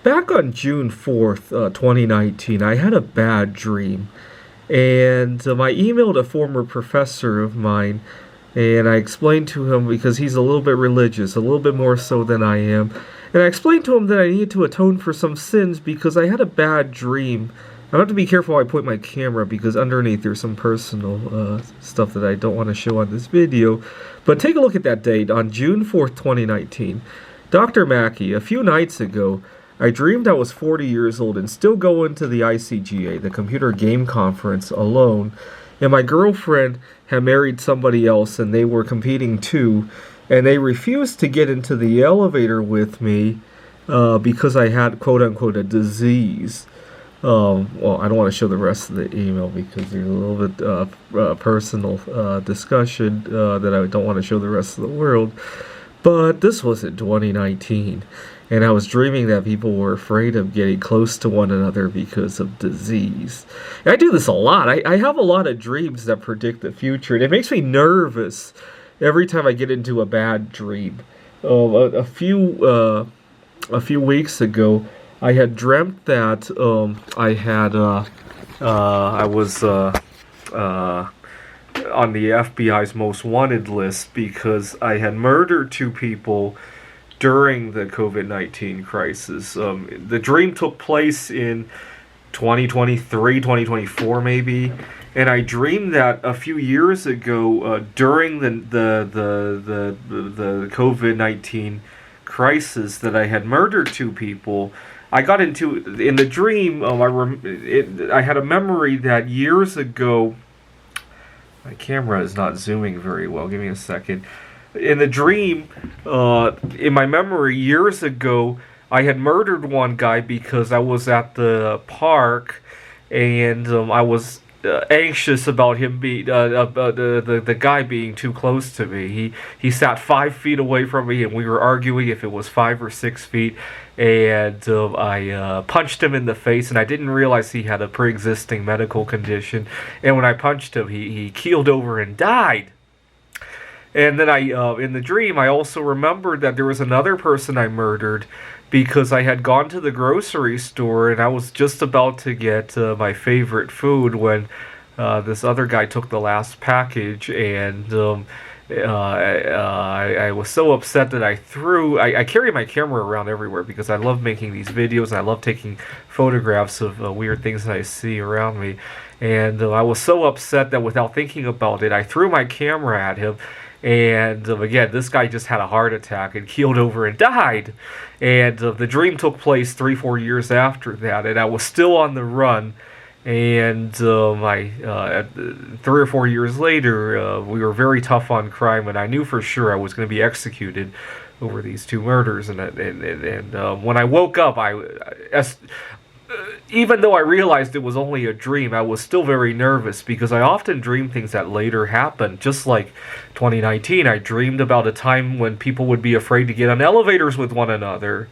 Back on June 4th, 2019, I had a bad dream. And I emailed a former professor of mine, and I explained to him because he's a little bit religious, a little bit more so than I am. And I explained to him that I needed to atone for some sins because I had a bad dream. I have to be careful how I point my camera because underneath there's some personal stuff that I don't want to show on this video. But take a look at that date on June 4th, 2019. Dr. Mackey, a few nights ago, I dreamed I was 40 years old and still going to the ICGA, the computer game conference, alone. And my girlfriend had married somebody else and they were competing too. And they refused to get into the elevator with me because I had, quote unquote, a disease. Well, I don't want to show the rest of the email because there's a little bit personal discussion that I don't want to show the rest of the world. But this was in 2019, and I was dreaming that people were afraid of getting close to one another because of disease. And I do this a lot. I have a lot of dreams that predict the future, and it makes me nervous every time I get into a bad dream. A few weeks ago, I had dreamt that I was on the FBI's most wanted list because I had murdered two people during the COVID-19 crisis. The dream took place in 2023, 2024 maybe, and I dreamed that a few years ago during the COVID-19 crisis that I had murdered two people. I got into, in the dream, I had a memory that years ago, my camera is not zooming very well, give me a second. In the dream, in my memory, years ago, I had murdered one guy because I was at the park and I was anxious about him being the guy being too close to me. He sat 5 feet away from me, and we were arguing if it was 5 or 6 feet. And I punched him in the face, and I didn't realize he had a pre-existing medical condition. And when I punched him, he keeled over and died. And then in the dream, I also remembered that there was another person I murdered because I had gone to the grocery store and I was just about to get my favorite food when this other guy took the last package, and I was so upset that I carry my camera around everywhere because I love making these videos and I love taking photographs of weird things that I see around me. And I was so upset that without thinking about it, I threw my camera at him. And again, this guy just had a heart attack and keeled over and died. And the dream took place 3-4 years after that, and I was still on the run. And 3 or 4 years later, we were very tough on crime, and I knew for sure I was going to be executed over these two murders. And when I woke up, even though I realized it was only a dream, I was still very nervous because I often dream things that later happened. Just like 2019, I dreamed about a time when people would be afraid to get on elevators with one another.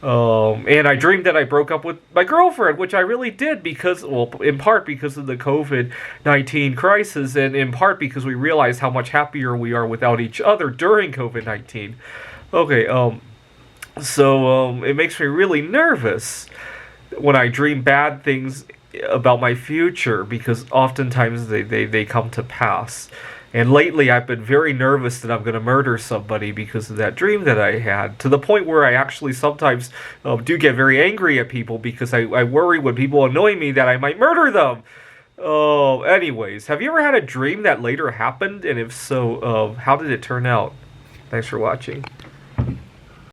And I dreamed that I broke up with my girlfriend, which I really did because, well, in part because of the COVID-19 crisis, and in part because we realized how much happier we are without each other during COVID-19. Okay, so it makes me really nervous when I dream bad things about my future because oftentimes they come to pass. And lately I've been very nervous that I'm going to murder somebody because of that dream that I had, to the point where I actually sometimes do get very angry at people because I worry when people annoy me that I might murder them. Anyways, have you ever had a dream that later happened? And if so, how did it turn out? Thanks for watching.